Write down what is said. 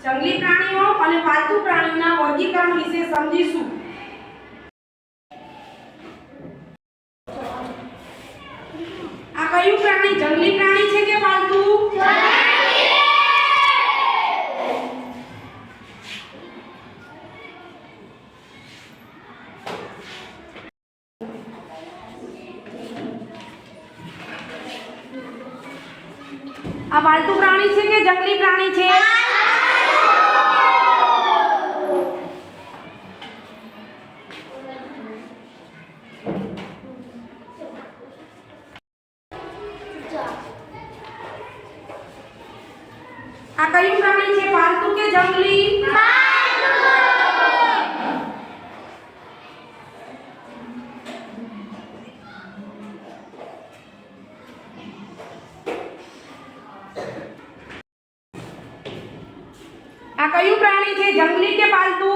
જંગલી પ્રાણીઓ અને પાલતુ પ્રાણીઓના વર્ગીકરણ વિશે સમજીશું। આ કયું પ્રાણી જંગલી પ્રાણી છે કે પાલતુ? આ પાલતુ પ્રાણી છે કે જંગલી પ્રાણી છે? આ કયું પ્રાણી છે પાલતુ કે જંગલી? આ કયું પ્રાણી છે જંગલી કે પાલતુ?